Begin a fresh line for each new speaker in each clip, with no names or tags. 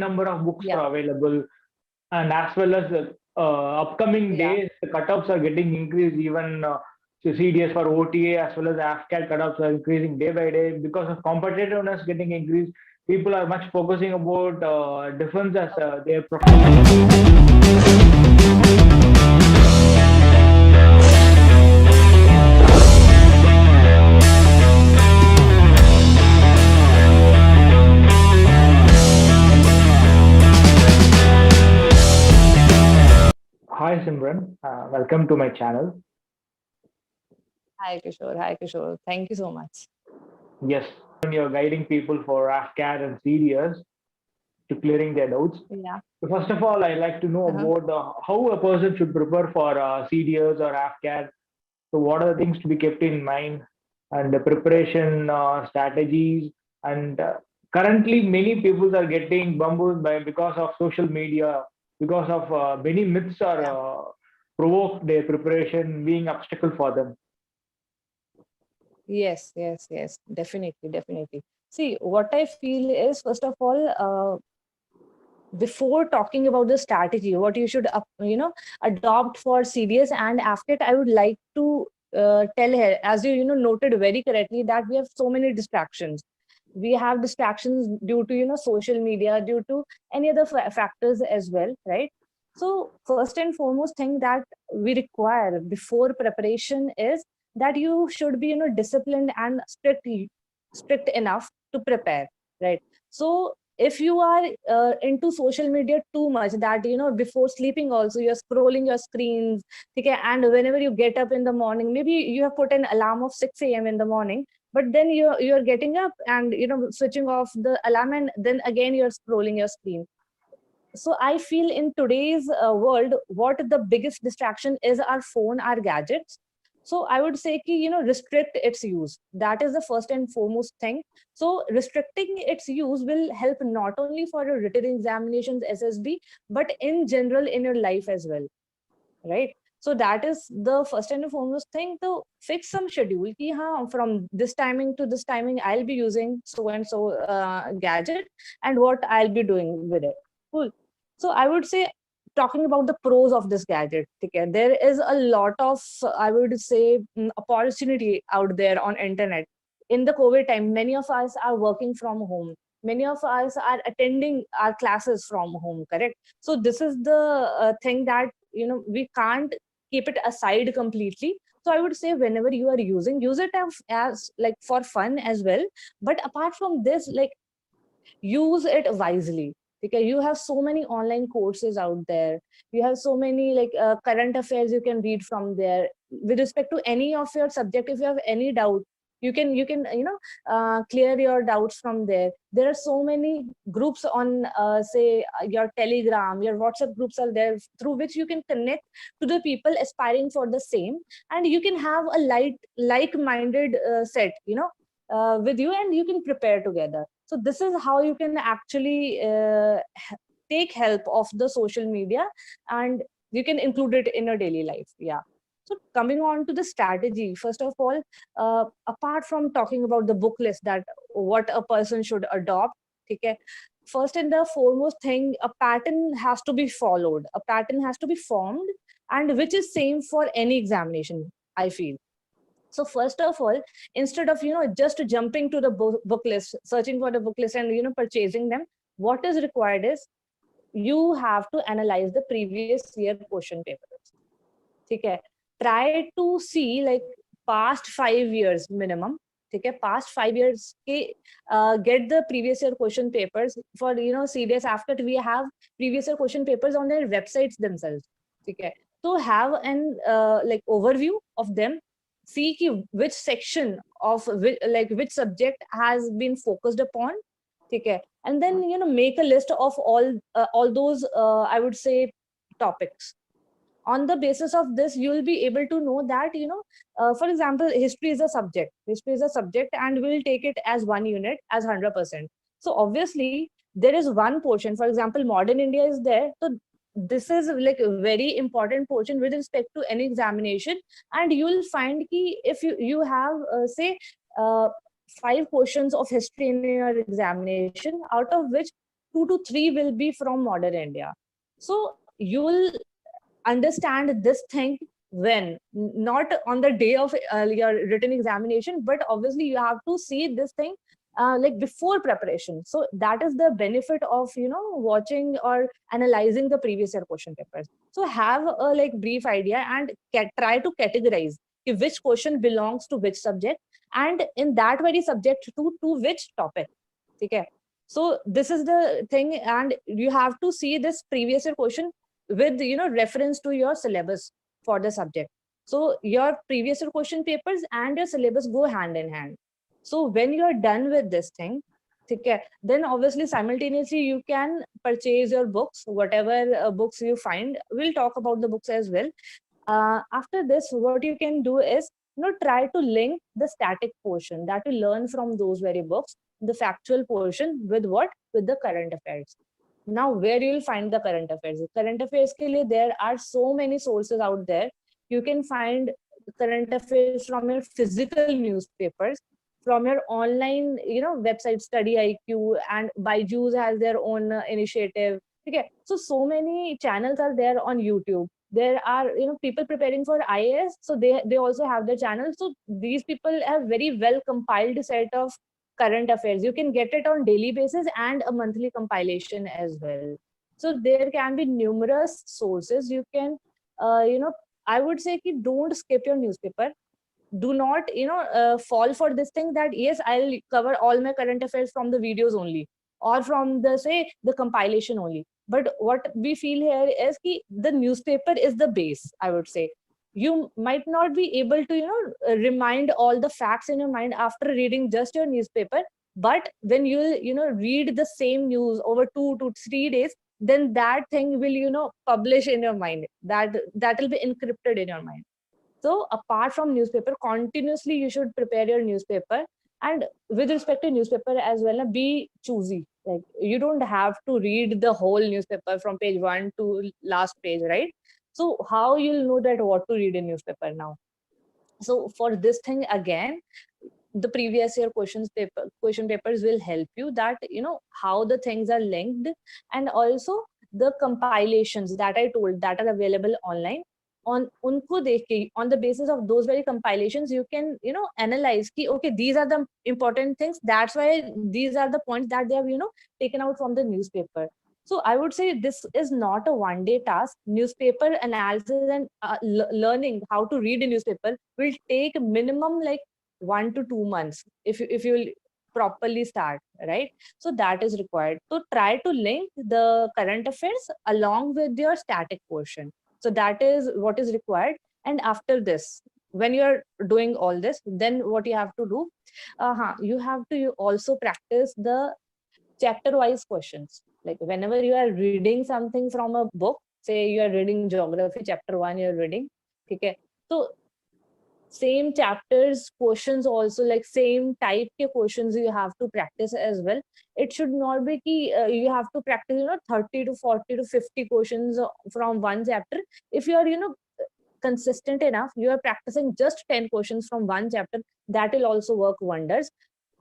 number of books
Yeah.
are available, and as well as the upcoming
Yeah.
days, the cutoffs are getting increased. Even so CDS for OTA as well as AFCAT cutoffs are increasing day by day because of competitiveness getting increased. People are much focusing about defense as their profession. Hi Simran, welcome to my channel.
Hi, Kishore. Hi, Kishore. Thank you so much.
Yes, you're guiding people for AFCAT and CDS to clearing their doubts.
Yeah.
So first of all, I like to know
Uh-huh.
about how a person should prepare for CDS or AFCAT. So what are the things to be kept in mind and the preparation strategies? And currently, many people are getting bumbled by because of social media, because of many myths are
Yeah.
provoke their preparation being obstacle for them.
Yes, yes, yes. Definitely, definitely. See, what I feel is, first of all, before talking about the strategy, what you should, adopt for CDS and AFCAT, I would like to tell here, as you noted very correctly, that we have so many distractions. We have distractions due to, social media, due to any other factors as well, right? So first and foremost thing that we require before preparation is that you should be, disciplined and strict enough to prepare, right? So if you are into social media too much, that before sleeping also you're scrolling your screens, okay, and whenever you get up in the morning, maybe you have put an alarm of 6 a.m. in the morning, but then you're getting up and switching off the alarm, and then again you're scrolling your screen. So I feel in today's world, what the biggest distraction is, our phone, our gadgets. So I would say ki, restrict its use. That is the first and foremost thing. So restricting its use will help not only for your written examinations, SSB, but in general in your life as well, right? So that is the first and foremost thing. To fix some schedule ki, from this timing to this timing I'll be using so and so gadget, and what I'll be doing with it. Cool. So I would say, talking about the pros of this gadget, okay, there is a lot of, I would say, opportunity out there on internet. In the COVID time, many of us are working from home, many of us are attending our classes from home, correct? So this is the thing that we can't keep it aside completely. So I would say, whenever you are using, use it as like for fun as well. But apart from this, like, use it wisely, because you have so many online courses out there. You have so many, like, current affairs you can read from there with respect to any of your subject. If you have any doubt, you can clear your doubts from there. There are so many groups on, say, your Telegram, your WhatsApp groups are there, through which you can connect to the people aspiring for the same, and you can have a like-minded set, with you, and you can prepare together. So this is how you can actually take help of the social media, and you can include it in your daily life. Yeah. So coming on to the strategy, first of all, apart from talking about the book list, that what a person should adopt, okay, first and the foremost thing, a pattern has to be followed, a pattern has to be formed, and which is same for any examination, I feel. So first of all, instead of just jumping to the book list, searching for the book list, and purchasing them, what is required is, you have to analyze the previous year question papers. Okay, try to see, like, past 5 years minimum. Okay, past 5 years के, get the previous year question papers. For CDS, after we have previous year question papers on their websites themselves. Okay, to have an like overview of them, see ki which section of which subject has been focused upon. Okay, and then make a list of all those, I would say, topics. On the basis of this, you will be able to know that, for example, history is a subject, and we'll take it as one unit as 100%. So obviously there is one portion, for example, modern India is there. So this is like a very important portion with respect to any examination. And you will find ki, if you have, say, uh, 5 portions of history in your examination, out of which 2 to 3 will be from modern India. So you will understand this thing when, not on the day of your written examination, but obviously you have to see this thing like before preparation. So that is the benefit of watching or analyzing the previous year question papers. So have a like brief idea and try to categorize which question belongs to which subject, and in that very subject to which topic. Okay, so this is the thing, and you have to see this previous year question with reference to your syllabus for the subject. So your previous year question papers and your syllabus go hand in hand. So when you're done with this thing, okay, then obviously simultaneously you can purchase your books, whatever books you find. We'll talk about the books as well. After this, what you can do is try to link the static portion that you learn from those very books, the factual portion, with what, with the current affairs. Now where you will find the current affairs ke liye there are so many sources out there. You can find current affairs from your physical newspapers, from your online website Study IQ, and Byju's has their own initiative. Okay, so many channels are there on YouTube. There are people preparing for IAS, so they also have their channel. So these people have very well compiled set of current affairs. You can get it on daily basis and a monthly compilation as well. So there can be numerous sources. You can I would say ki don't skip your newspaper. Do not fall for this thing that yes, I'll cover all my current affairs from the videos only, or from the the compilation only. But what we feel here is ki the newspaper is the base, I would say. You might not be able to remind all the facts in your mind after reading just your newspaper, but when you read the same news over 2 to 3 days, then that thing will publish in your mind, that will be encrypted in your mind. So apart from newspaper, continuously you should prepare your newspaper. And with respect to newspaper as well, be choosy. Like you don't have to read the whole newspaper from page 1 to last page, right? So how you'll know that what to read in newspaper now? So for this thing again, the previous year question papers will help you that how the things are linked, and also the compilations that I told that are available online. On unko dekh ke, on the basis of those very compilations, you can analyze ki okay, these are the important things, that's why these are the points that they have taken out from the newspaper. So I would say this is not a one-day task. Newspaper analysis and learning how to read a newspaper will take minimum like 1 to 2 months if you will properly start, right? So that is required. So try to link the current affairs along with your static portion. So that is what is required. And after this, when you're doing all this, then what you have to do, you have to also practice the chapter wise questions. Like whenever you are reading something from a book, say you are reading geography chapter 1, you're reading, okay, so same chapters questions also, like same type ke questions you have to practice as well. It should not be ki you have to practice 30 to 40 to 50 questions from one chapter. If you are consistent enough, you are practicing just 10 questions from one chapter, that will also work wonders.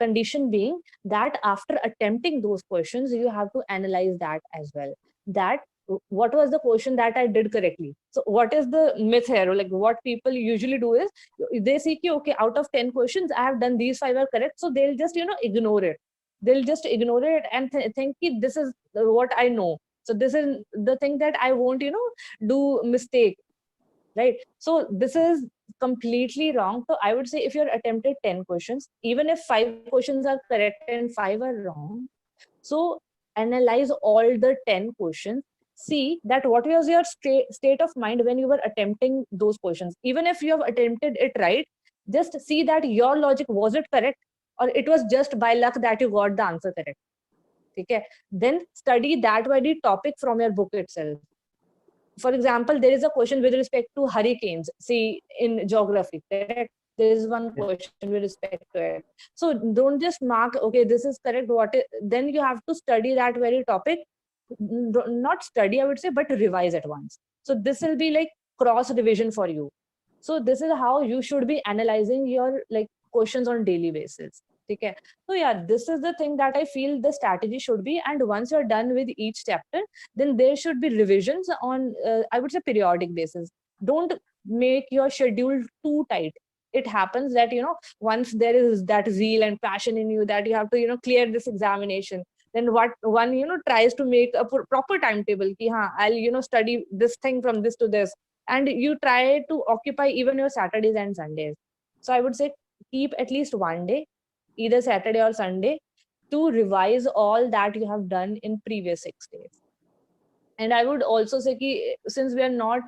Condition being that after attempting those questions, you have to analyze that as well, that what was the question that I did correctly. So what is the myth here? Like what people usually do is they see ki, okay, out of 10 questions, I have done these 5 are correct. So they'll just, ignore it. They'll just ignore it and think ki this is what I know. So this is the thing that I won't, do mistake, right? So this is completely wrong. So I would say if you're attempted 10 questions, even if 5 questions are correct and 5 are wrong, so analyze all the 10 questions. See that what was your state of mind when you were attempting those questions. Even if you have attempted it right, just see that your logic, was it correct, or it was just by luck that you got the answer correct. Okay, then study that very topic from your book itself. For example, there is a question with respect to hurricanes, see in geography, correct? There is one question with respect to it. So don't just mark, okay, this is correct, then you have to study that very topic. Not study, I would say, but revise at once. So this will be like cross revision for you. So this is how you should be analyzing your like questions on daily basis. Okay. So yeah, this is the thing that I feel the strategy should be. And once you're done with each chapter, then there should be revisions on, I would say, periodic basis. Don't make your schedule too tight. It happens that, once there is that zeal and passion in you that you have to, clear this examination, then what one, tries to make a proper timetable. Ki, haan, I'll, study this thing from this to this. And you try to occupy even your Saturdays and Sundays. So I would say keep at least one day, either Saturday or Sunday, to revise all that you have done in previous 6 days. And I would also say ki, since we are not,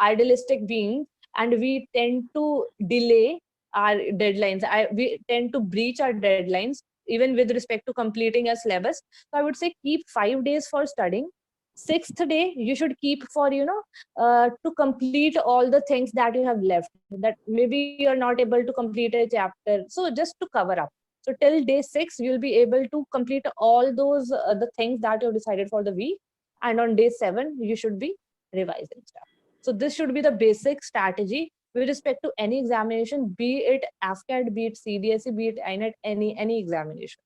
idealistic beings, and we tend to delay our deadlines, we tend to breach our deadlines, even with respect to completing a syllabus. So I would say keep 5 days for studying. Sixth day, you should keep for, to complete all the things that you have left, that maybe you're not able to complete a chapter. So just to cover up. So till day 6, you'll be able to complete all those, the things that you've decided for the week. And on day 7, you should be revising stuff. So this should be the basic strategy with respect to any examination, be it AFCAT, be it CBSE, be it INET, any examination.